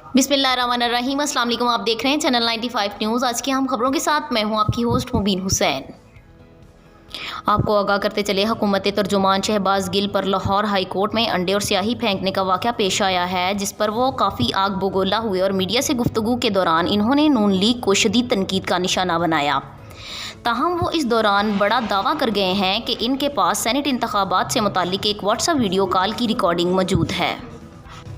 बिस्मिल्लाहिर्रहमानिर्रहीम। अस्सलाम वालेकुम। आप देख रहे हैं चैनल 95 न्यूज़। आज की हम खबरों के साथ मैं हूं आपकी होस्ट मुबीन हुसैन। आपको आगाह करते चले, हुकूमत तर्जुमान शहबाज गिल पर लाहौर हाई कोर्ट में अंडे और स्याही फेंकने का वाक़या पेश आया है, जिस पर वो काफ़ी आग बगोला हुए और मीडिया से गुफ्तगू के दौरान इन्होंने नून लीग को शदीद तनकीद का निशाना बनाया। ताहम वो इस दौरान बड़ा दावा कर गए हैं कि इनके पास सेनेट इंतखाबात से मुताल्लिक एक व्हाट्सएप वीडियो कॉल की रिकॉर्डिंग मौजूद है।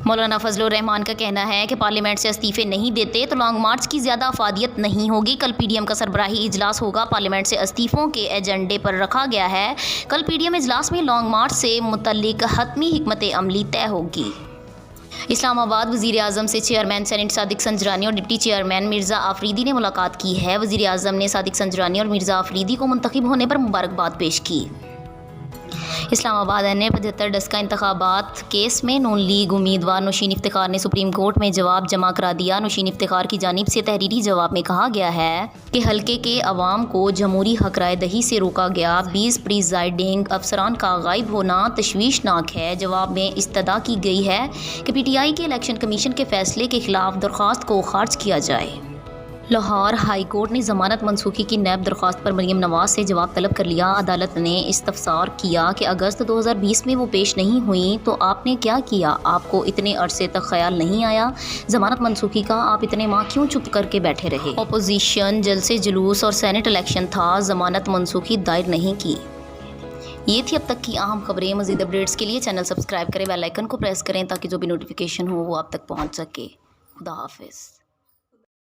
मौलाना फजलुर रहमान का कहना है कि पार्लियामेंट से इस्तीफ़े नहीं देते तो लॉन्ग मार्च की ज़्यादा अफादियत नहीं होगी। कल पीडीएम का सरबराही इजलास होगा, पार्लियामेंट से इस्तीफ़ों के एजेंडे पर रखा गया है। कल पीडीएम इजलास में लॉन्ग मार्च से मुतल्लिक हतमी हिकमत अमली तय होगी। इस्लामाबाद वज़ीर आज़म से चेयरमैन सेनेट सादिक संजरानी और डिप्टी चेयरमैन मिर्ज़ा आफरीदी ने मुलाकात की है। वज़ीर आज़म ने सादिक संजरानी और मिर्ज़ा आफरीदी को मुंतखब होने पर मुबारकबाद पेश की। इस्लामाबाद एन 75 डस्का इंतखाबात केस में नून लीग उम्मीदवार नौशीन इफ्तिखार ने सुप्रीम कोर्ट में जवाब जमा करा दिया। नौशीन इफ्तिखार की जानिब से तहरीरी जवाब में कहा गया है कि हल्के के अवाम को जमहूरी हक राय दही से रोका गया। 20 प्रिजाइडिंग अफसरान का गायब होना तशवीशनाक है। जवाब में इस्तदा की गई है कि PTI के इलेक्शन कमीशन के फैसले के खिलाफ दरख्वास्त को खारिज किया जाए। लाहौर हाई कोर्ट ने ज़मानत मनसूखी की नैब दरख्वास्त पर मरीम नवाज से जवाब तलब कर लिया। अदालत ने इस्तफसार किया कि अगस्त 2020 में वो पेश नहीं हुई तो आपने क्या किया? आपको इतने अरसे तक ख्याल नहीं आया ज़मानत मनसूखी का? आप इतने माह क्यों चुप करके बैठे रहे? अपोजिशन जलसे जुलूस और सेनेट इलेक्शन था, ज़मानत मनसूखी दायर नहीं की। ये थी अब तक की अहम खबरें। मज़ीद अपडेट्स के लिए चैनल सब्सक्राइब करें, बेल आइकन को प्रेस करें ताकि जो भी नोटिफिकेशन हो वो आप तक पहुँच सके। खुदा हाफिज़।